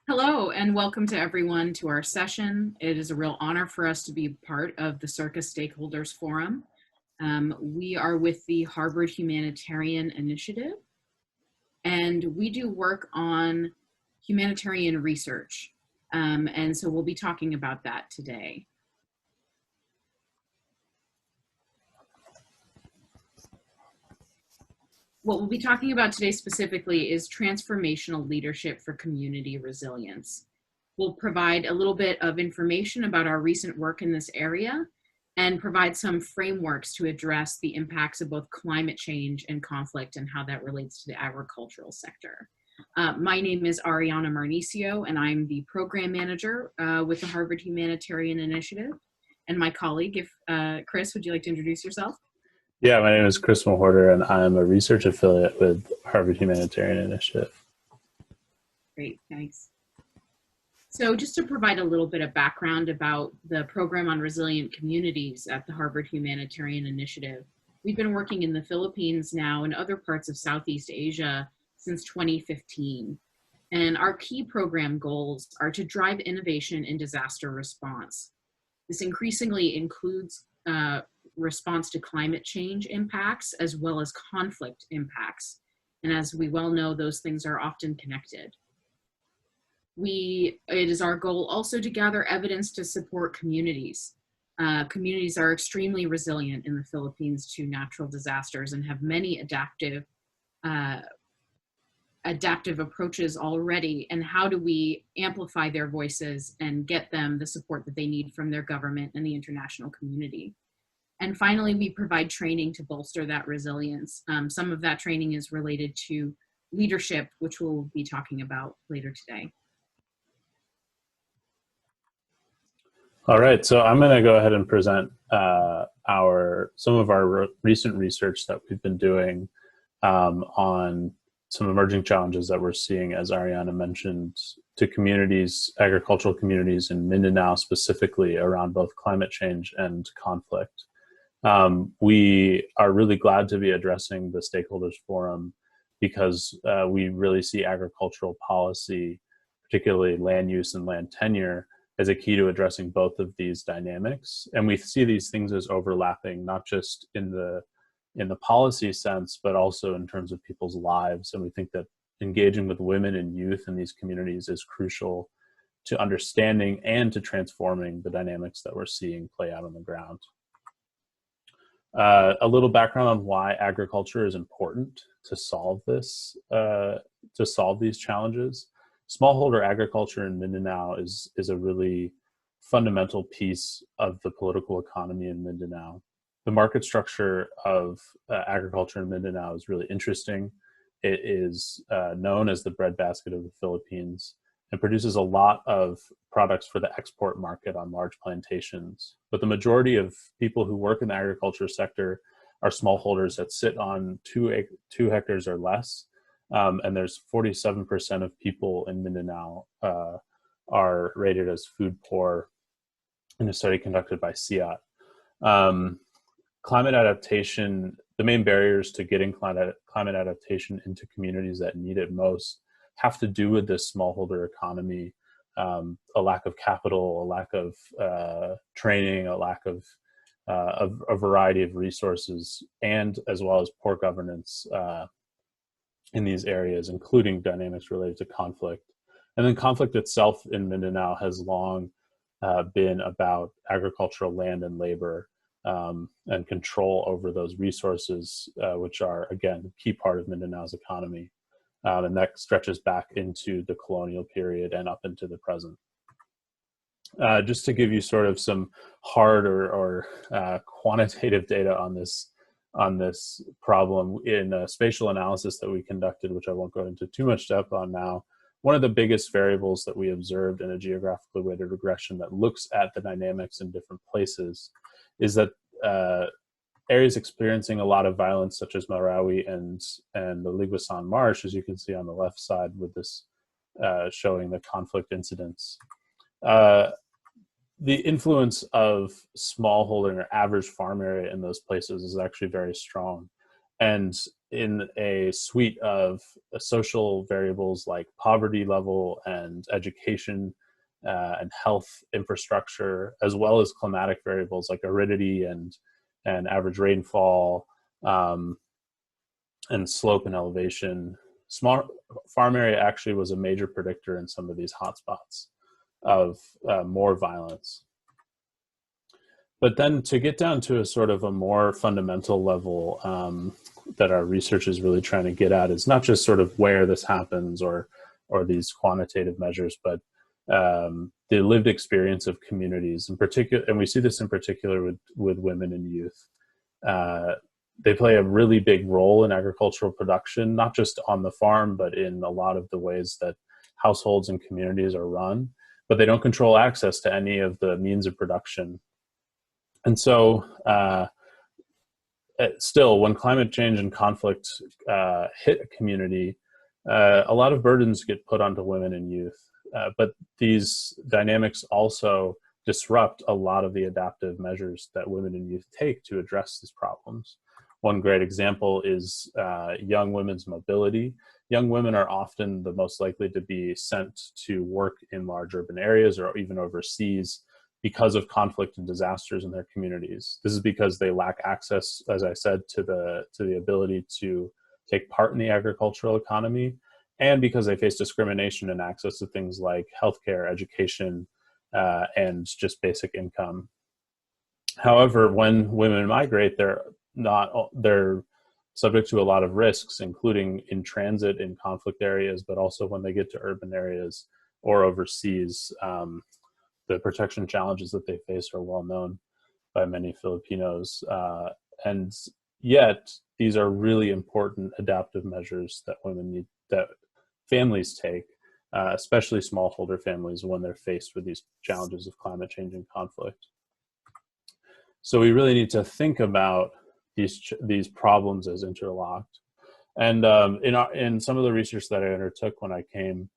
Hello and welcome to everyone to our session. It is a real honor for us to be part of the SEARCA Stakeholders Forum. We are with the Harvard Humanitarian Initiative, and we do work on humanitarian research. And so we'll be talking about that today. What we'll be talking about today specifically is transformational leadership for community resilience. We'll provide a little bit of information about our recent work in this area and provide some frameworks to address the impacts of both climate change and conflict and how that relates to the agricultural sector. My name is Ariana Marnicio, and I'm the program manager with the Harvard Humanitarian Initiative. And my colleague, Chris, would you like to introduce yourself? Yeah, my name is Chris Mawhorter, and I'm a research affiliate with Harvard Humanitarian Initiative. Great, thanks. So just to provide a little bit of background about the program on resilient communities at the Harvard Humanitarian Initiative, we've been working in the Philippines now and other parts of Southeast Asia since 2015. And our key program goals are to drive innovation in disaster response. This increasingly includes response to climate change impacts as well as conflict impacts. And as we well know, those things are often connected. It is our goal also to gather evidence to support communities. Communities are extremely resilient in the Philippines to natural disasters and have many adaptive approaches already. And how do we amplify their voices and get them the support that they need from their government and the international community? And finally, we provide training to bolster that resilience. Some of that training is related to leadership, which we'll be talking about later today. All right, so I'm going to go ahead and present some of our recent research that we've been doing on some emerging challenges that we're seeing, as Ariana mentioned, to communities, agricultural communities in Mindanao specifically, around both climate change and conflict. We are really glad to be addressing the Stakeholders Forum because we really see agricultural policy, particularly land use and land tenure, as a key to addressing both of these dynamics. And we see these things as overlapping, not just in the policy sense, but also in terms of people's lives. And we think that engaging with women and youth in these communities is crucial to understanding and to transforming the dynamics that we're seeing play out on the ground. A little background on why agriculture is important to solve this, to solve these challenges. Smallholder agriculture in Mindanao is a really fundamental piece of the political economy in Mindanao. The market structure of agriculture in Mindanao is really interesting. It is known as the breadbasket of the Philippines and produces a lot of products for the export market on large plantations. But the majority of people who work in the agriculture sector are smallholders that sit on 2 hectares or less. And there's 47% of people in Mindanao are rated as food poor in a study conducted by SEAT. Climate adaptation, the main barriers to getting climate adaptation into communities that need it most have to do with this smallholder economy, a lack of capital, a lack of training, a lack of a variety of resources, and as well as poor governance in these areas, including dynamics related to conflict. And then conflict itself in Mindanao has long been about agricultural land and labor and control over those resources, which are, again, a key part of Mindanao's economy. And that stretches back into the colonial period and up into the present. Just to give you sort of some hard or quantitative data on this problem, in a spatial analysis that we conducted, which I won't go into too much depth on now, one of the biggest variables that we observed in a geographically weighted regression that looks at the dynamics in different places is that areas experiencing a lot of violence, such as Marawi and the Liguasan Marsh, as you can see on the left side with this showing the conflict incidents. The influence of smallholding or average farm area in those places is actually very strong. And in a suite of social variables like poverty level and education and health infrastructure, as well as climatic variables like aridity and average rainfall, and slope and elevation. Small farm area actually was a major predictor in some of these hotspots of more violence. But then to get down to a sort of a more fundamental level that our research is really trying to get at is not just sort of where this happens or these quantitative measures, but the lived experience of communities in particular. And we see this in particular with women and youth. They play a really big role in agricultural production, not just on the farm, but in a lot of the ways that households and communities are run, but they don't control access to any of the means of production. And so still, when climate change and conflict hit a community, a lot of burdens get put onto women and youth. But these dynamics also disrupt a lot of the adaptive measures that women and youth take to address these problems. One great example is young women's mobility. Young women are often the most likely to be sent to work in large urban areas or even overseas because of conflict and disasters in their communities. This is because they lack access, as I said, to the ability to take part in the agricultural economy, and because they face discrimination in access to things like healthcare, education, and just basic income. However, when women migrate, they're subject to a lot of risks, including in transit in conflict areas, but also when they get to urban areas or overseas. The protection challenges that they face are well known by many Filipinos. And yet, these are really important adaptive measures that women need, that families take, especially smallholder families, when they're faced with these challenges of climate change and conflict. So we really need to think about these problems as interlocked. And in some of the research that I undertook when I came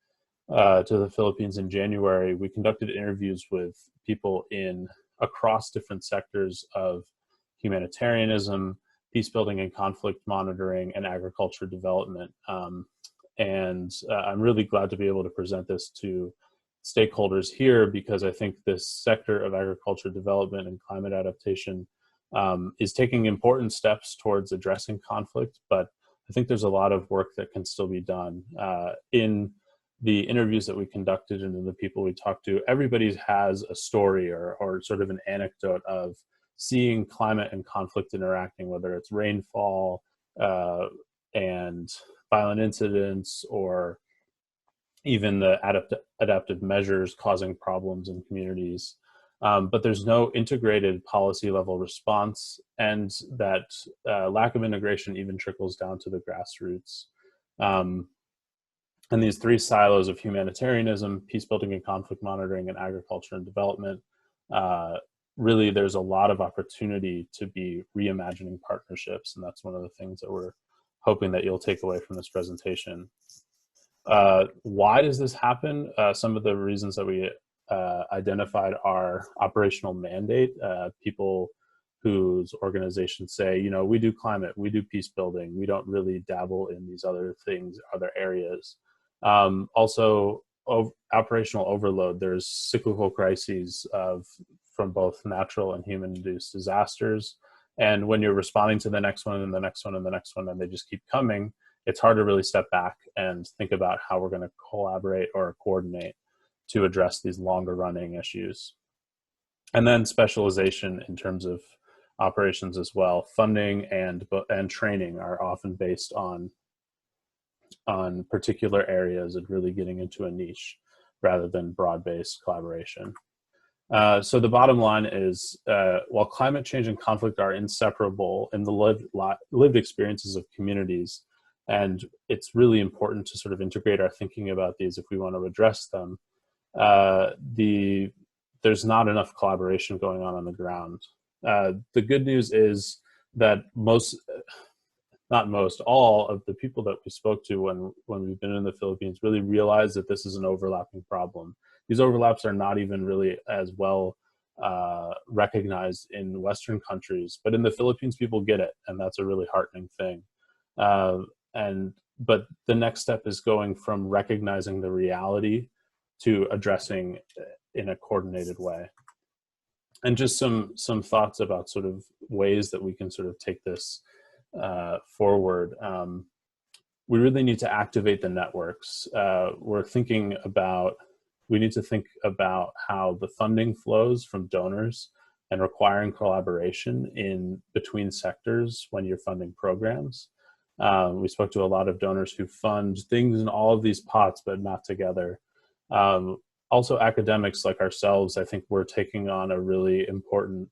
to the Philippines in January, we conducted interviews with people across different sectors of humanitarianism, peace building and conflict monitoring, and agriculture development. And I'm really glad to be able to present this to stakeholders here, because I think this sector of agriculture development and climate adaptation is taking important steps towards addressing conflict, but I think there's a lot of work that can still be done. In the interviews that we conducted and in the people we talked to, everybody has a story or sort of an anecdote of seeing climate and conflict interacting, whether it's rainfall and violent incidents, or even the adaptive measures causing problems in communities. But there's no integrated policy level response, and that lack of integration even trickles down to the grassroots. And these three silos of humanitarianism, peace building and conflict monitoring, and agriculture and development, really there's a lot of opportunity to be reimagining partnerships, and that's one of the things that we're hoping that you'll take away from this presentation. Why does this happen? Some of the reasons that we identified are operational mandate. People whose organizations say, you know, we do climate, we do peace building, we don't really dabble in these other things, other areas. Also, operational overload. There's cyclical crises from both natural and human-induced disasters. And when you're responding to the next one and the next one and the next one, and they just keep coming, it's hard to really step back and think about how we're going to collaborate or coordinate to address these longer running issues. And then specialization in terms of operations as well. Funding and training are often based on particular areas and really getting into a niche rather than broad-based collaboration. So the bottom line is, while climate change and conflict are inseparable in the lived experiences of communities, and it's really important to sort of integrate our thinking about these if we want to address them, there's not enough collaboration going on the ground. The good news is that all of the people that we spoke to when we've been in the Philippines really realize that this is an overlapping problem. These overlaps are not even really as well recognized in Western countries, but in the Philippines, people get it, and that's a really heartening thing. But the next step is going from recognizing the reality to addressing in a coordinated way. And just some thoughts about sort of ways that we can sort of take this forward. We really need to activate the networks. We need to think about how the funding flows from donors and requiring collaboration in between sectors when you're funding programs. We spoke to a lot of donors who fund things in all of these pots, but not together. Also, academics like ourselves, I think we're taking on a really important,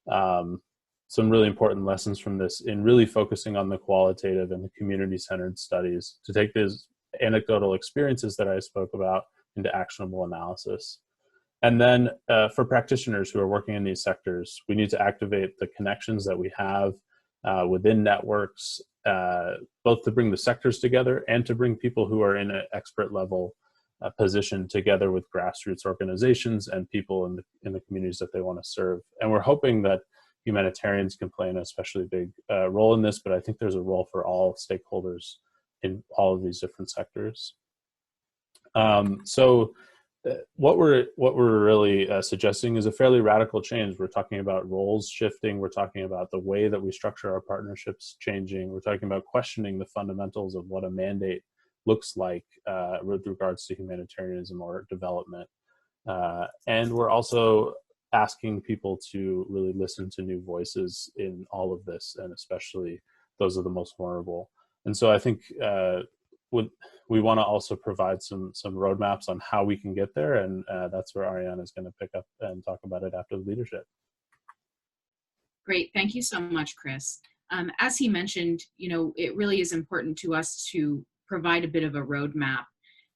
some really important lessons from this in really focusing on the qualitative and the community-centered studies to take these anecdotal experiences that I spoke about into actionable analysis. And then for practitioners who are working in these sectors, we need to activate the connections that we have within networks, both to bring the sectors together and to bring people who are in an expert level position together with grassroots organizations and people in the communities that they want to serve. And we're hoping that humanitarians can play an especially big role in this, but I think there's a role for all stakeholders in all of these different sectors. What we're really suggesting is a fairly radical change. We're talking about roles shifting. We're talking about the way that we structure our partnerships changing. We're talking about questioning the fundamentals of what a mandate looks like with regards to humanitarianism or development. And we're also asking people to really listen to new voices in all of this, and especially those are the most vulnerable. And so I think we want to also provide some roadmaps on how we can get there, and that's where Ariana is going to pick up and talk about it after the leadership. Great, thank you so much, Chris. As he mentioned, it really is important to us to provide a bit of a roadmap,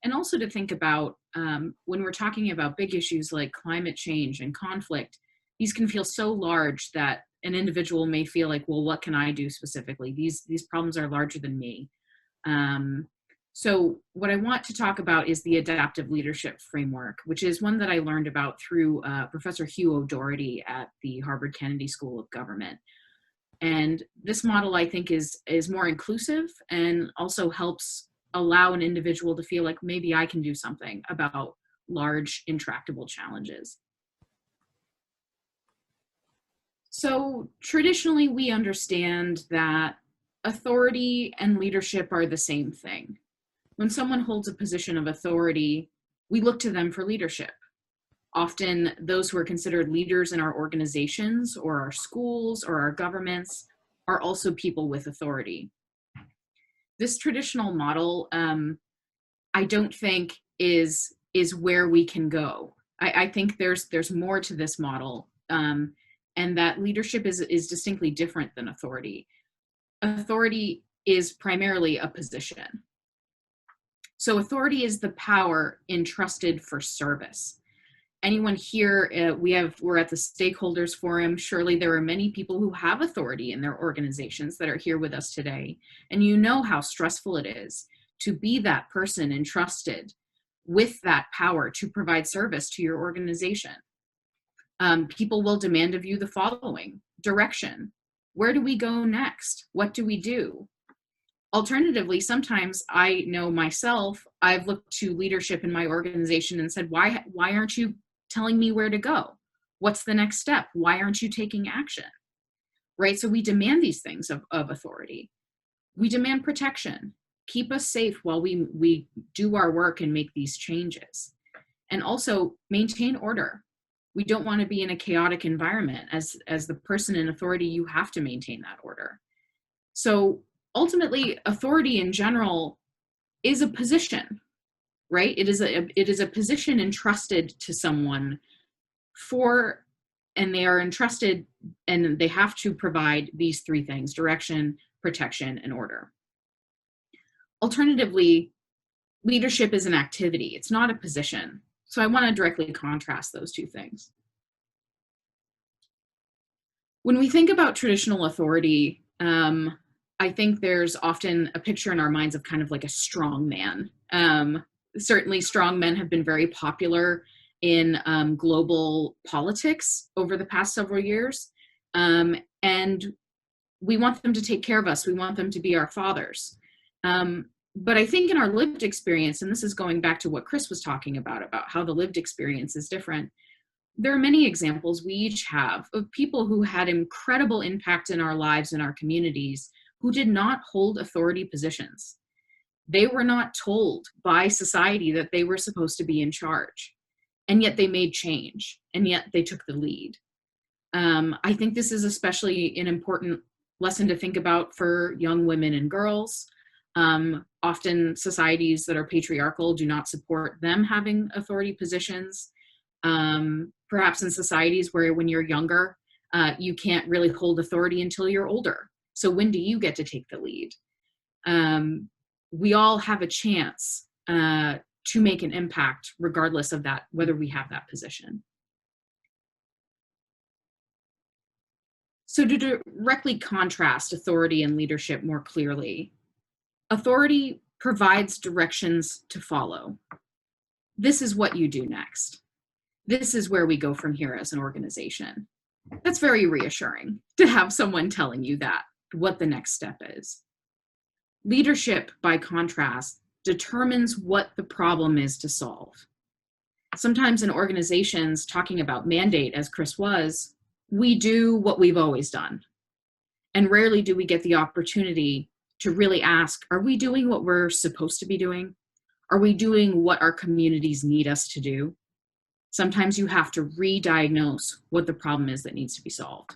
and also to think about when we're talking about big issues like climate change and conflict, these can feel so large that an individual may feel like, well, what can I do specifically? These problems are larger than me. So what I want to talk about is the adaptive leadership framework, which is one that I learned about through Professor Hugh O'Doherty at the Harvard Kennedy School of Government. And this model, I think, is more inclusive and also helps allow an individual to feel like maybe I can do something about large, intractable challenges. So traditionally, we understand that authority and leadership are the same thing. When someone holds a position of authority, we look to them for leadership. Often those who are considered leaders in our organizations or our schools or our governments are also people with authority. This traditional model, I don't think is where we can go. I think there's more to this model, and that leadership is distinctly different than authority. Authority is primarily a position. So authority is the power entrusted for service. Anyone here, we're at the Stakeholders Forum. Surely there are many people who have authority in their organizations that are here with us today. And you know how stressful it is to be that person entrusted with that power to provide service to your organization. People will demand of you the following: direction. Where do we go next? What do we do? Alternatively, sometimes I know myself, I've looked to leadership in my organization and said, why aren't you telling me where to go? What's the next step? Why aren't you taking action? Right? So we demand these things of authority. We demand protection. Keep us safe while we do our work and make these changes. And also maintain order. We don't want to be in a chaotic environment. As the person in authority, you have to maintain that order. So ultimately, authority in general is a position, right? It is a position entrusted to someone and they are entrusted and they have to provide these three things: direction, protection, and order. Alternatively, leadership is an activity. It's not a position. So I want to directly contrast those two things. When we think about traditional authority, I think there's often a picture in our minds of kind of like a strong man. Certainly strong men have been very popular in global politics over the past several years. And we want them to take care of us. We want them to be our fathers. But I think in our lived experience, and this is going back to what Chris was talking about how the lived experience is different, there are many examples we each have of people who had incredible impact in our lives and our communities who did not hold authority positions. They were not told by society that they were supposed to be in charge, and yet they made change, and yet they took the lead. I think this is especially an important lesson to think about for young women and girls. Often societies that are patriarchal do not support them having authority positions. Perhaps in societies where when you're younger, you can't really hold authority until you're older. So when do you get to take the lead? We all have a chance to make an impact regardless of that, whether we have that position. So to directly contrast authority and leadership more clearly, authority provides directions to follow. This is what you do next. This is where we go from here as an organization. That's very reassuring to have someone telling you that, what the next step is. Leadership, by contrast, determines what the problem is to solve. Sometimes in organizations, talking about mandate, as Chris was, we do what we've always done. And rarely do we get the opportunity to really ask, are we doing what we're supposed to be doing? Are we doing what our communities need us to do? Sometimes you have to re-diagnose what the problem is that needs to be solved.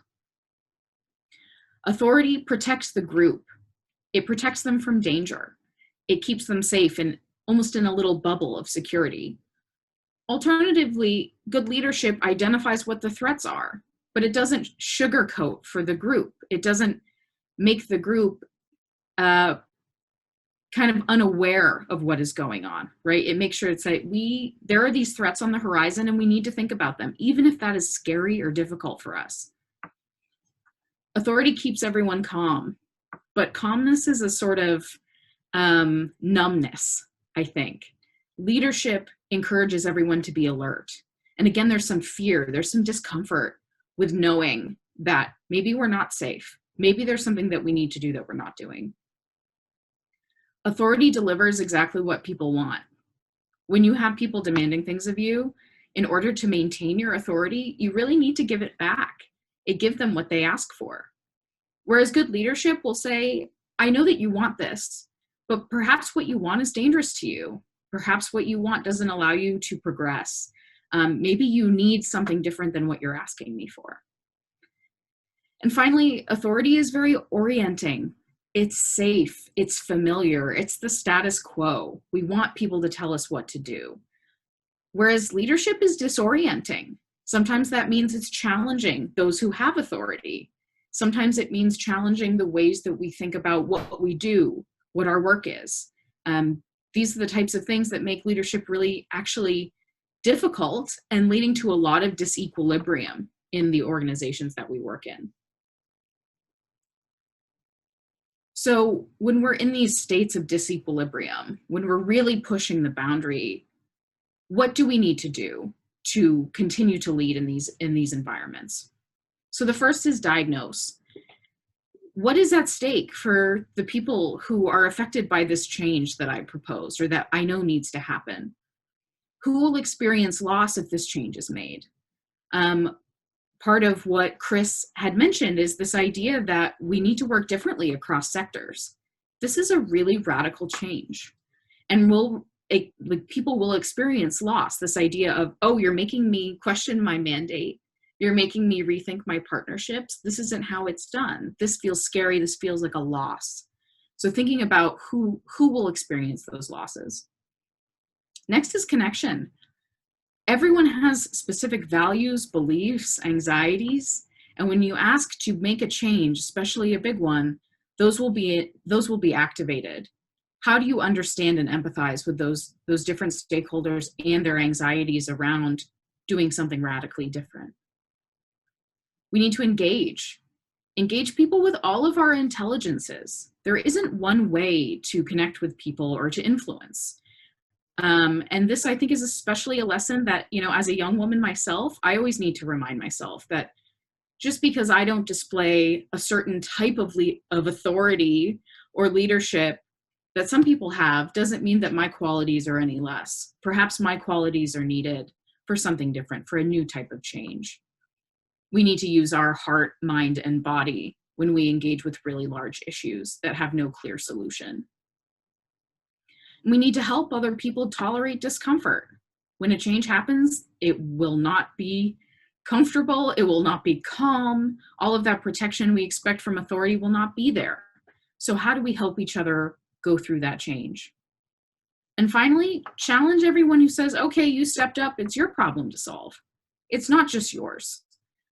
Authority protects the group. It protects them from danger. It keeps them safe and almost in a little bubble of security. Alternatively, good leadership identifies what the threats are, but it doesn't sugarcoat for the group. It doesn't make the group kind of unaware of what is going on, right? It makes sure it's like there are these threats on the horizon and we need to think about them, even if that is scary or difficult for us. Authority keeps everyone calm, but calmness is a sort of numbness, I think. Leadership encourages everyone to be alert. And again, there's some fear, there's some discomfort with knowing that maybe we're not safe. Maybe there's something that we need to do that we're not doing. Authority delivers exactly what people want. When you have people demanding things of you, in order to maintain your authority, you really need to give it back. It gives them what they ask for. Whereas good leadership will say, I know that you want this, but perhaps what you want is dangerous to you. Perhaps what you want doesn't allow you to progress. Maybe you need something different than what you're asking me for. And finally, authority is very orienting. It's safe, it's familiar, it's the status quo. We want people to tell us what to do. Whereas leadership is disorienting. Sometimes that means it's challenging those who have authority. Sometimes it means challenging the ways that we think about what we do, what our work is. These are the types of things that make leadership really actually difficult and leading to a lot of disequilibrium in the organizations that we work in. So when we're in these states of disequilibrium, when we're really pushing the boundary, what do we need to do to continue to lead in these environments? So the first is diagnose. What is at stake for the people who are affected by this change that I proposed or that I know needs to happen? Who will experience loss if this change is made? Part of what Chris had mentioned is this idea that we need to work differently across sectors. This is a really radical change. And people will experience loss, this idea of, oh, you're making me question my mandate. You're making me rethink my partnerships. This isn't how it's done. This feels scary. This feels like a loss. So thinking about who will experience those losses. Next is connection. Everyone has specific values, beliefs, anxieties, and when you ask to make a change, especially a big one, those will be activated. How do you understand and empathize with those different stakeholders and their anxieties around doing something radically different? We need to engage people with all of our intelligences. There isn't one way to connect with people or to influence. And this, I think, is especially a lesson that, as a young woman myself, I always need to remind myself that Just because I don't display a certain type of authority or leadership that some people have doesn't mean that my qualities are any less. Perhaps my qualities are needed for something different, for a new type of change. We need to use our heart, mind, and body when we engage with really large issues that have no clear solution. We need to help other people tolerate discomfort. When a change happens, it will not be comfortable, it will not be calm. All of that protection we expect from authority will not be there. So how do we help each other go through that change? And finally, challenge everyone who says, okay, you stepped up, it's your problem to solve. It's not just yours.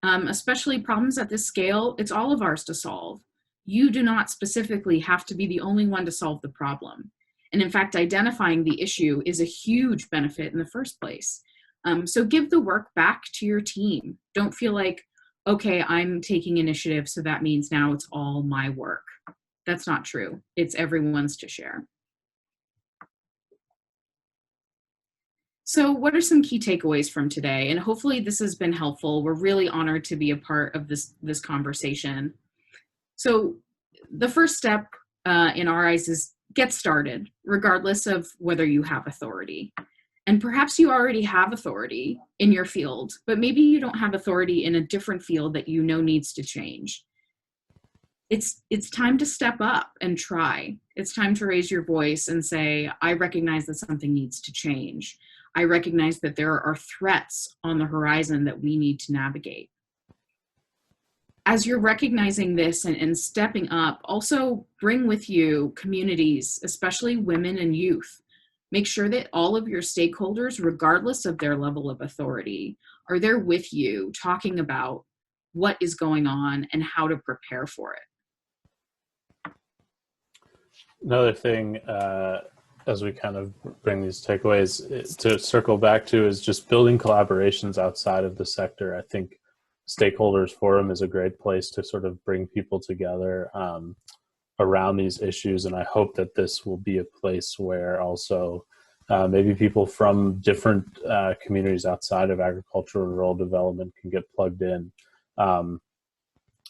Especially problems at this scale, it's all of ours to solve. You do not specifically have to be the only one to solve the problem. And in fact, identifying the issue is a huge benefit in the first place. So give the work back to your team. Don't feel like, okay, I'm taking initiative, so that means now it's all my work. That's not true. It's everyone's to share. So what are some key takeaways from today? And hopefully this has been helpful. We're really honored to be a part of this conversation. So the first step in our eyes is get started, regardless of whether you have authority. And perhaps you already have authority in your field, but maybe you don't have authority in a different field that you know needs to change. It's time to step up and try. It's time to raise your voice and say, I recognize that something needs to change. I recognize that there are threats on the horizon that we need to navigate. As you're recognizing this and stepping up, also bring with you communities, especially women and youth. Make sure that all of your stakeholders, regardless of their level of authority, are there with you talking about what is going on and how to prepare for it. Another thing, as we kind of bring these takeaways to circle back to, is just building collaborations outside of the sector. I think Stakeholders Forum is a great place to sort of bring people together around these issues, and I hope that this will be a place where also maybe people from different communities outside of agriculture and rural development can get plugged in.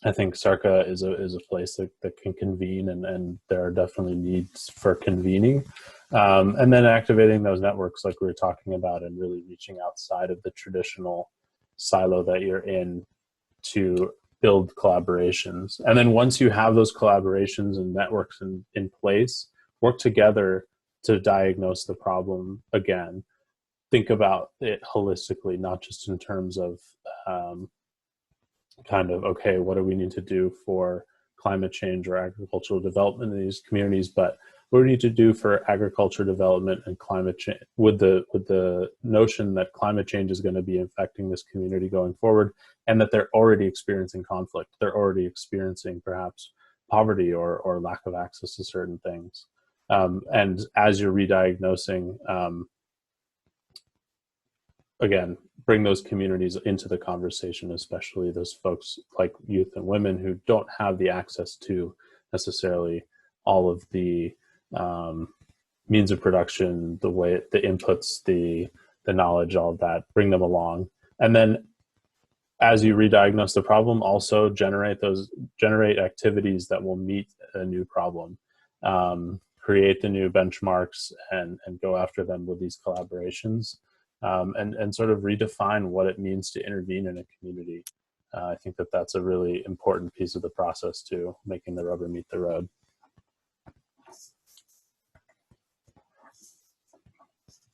I think SEARCA is a place that can convene, and there are definitely needs for convening. And then activating those networks like we were talking about, and really reaching outside of the traditional silo that you're in to build collaborations. And then once you have those collaborations and networks in place, work together to diagnose the problem again. Think about it holistically, not just in terms of kind of, okay, what do we need to do for climate change or agricultural development in these communities, but what do we need to do for agriculture development and climate change, with the notion that climate change is going to be affecting this community going forward, and that they're already experiencing conflict. They're already experiencing perhaps poverty or lack of access to certain things. And as you're re-diagnosing, again, bring those communities into the conversation, especially those folks like youth and women who don't have the access to necessarily all of the means of production, the way, the inputs, the knowledge, all of that. Bring them along. And then as you re-diagnose the problem, also generate activities that will meet a new problem. Create the new benchmarks and go after them with these collaborations. And sort of redefine what it means to intervene in a community. I think that that's a really important piece of the process too, making the rubber meet the road.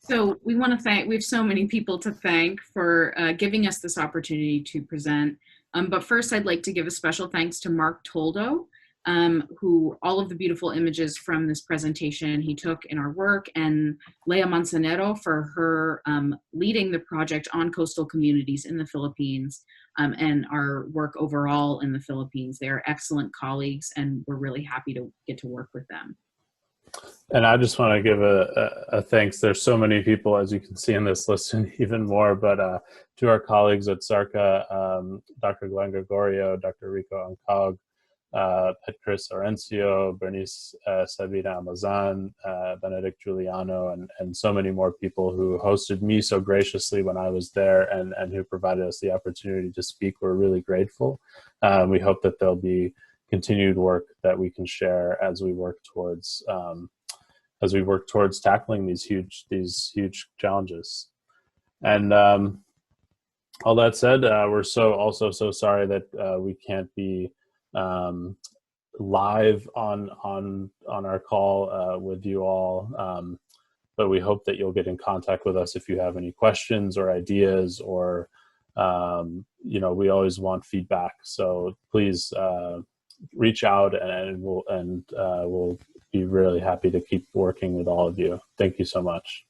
So we want to thank, we have so many people to thank for giving us this opportunity to present. But first I'd like to give a special thanks to Mark Toldo, who all of the beautiful images from this presentation he took in our work, and Lea Manzanero for her leading the project on coastal communities in the Philippines and our work overall in the Philippines. They are excellent colleagues, and we're really happy to get to work with them. And I just want to give a thanks. There's so many people, as you can see in this list, and even more, but to our colleagues at SEARCA, Dr. Glenn Gregorio, Dr. Rico Ancog, Chris Orencio, Bernice Sabina Amazan, Benedict Giuliano, and so many more people who hosted me so graciously when I was there and who provided us the opportunity to speak. We're really grateful. We hope that there'll be continued work that we can share as we work towards tackling these huge challenges. And all that said, we're also so sorry that we can't be live on our call with you all, but we hope that you'll get in contact with us if you have any questions or ideas, or we always want feedback. So please reach out, and we'll be really happy to keep working with all of you. Thank you so much.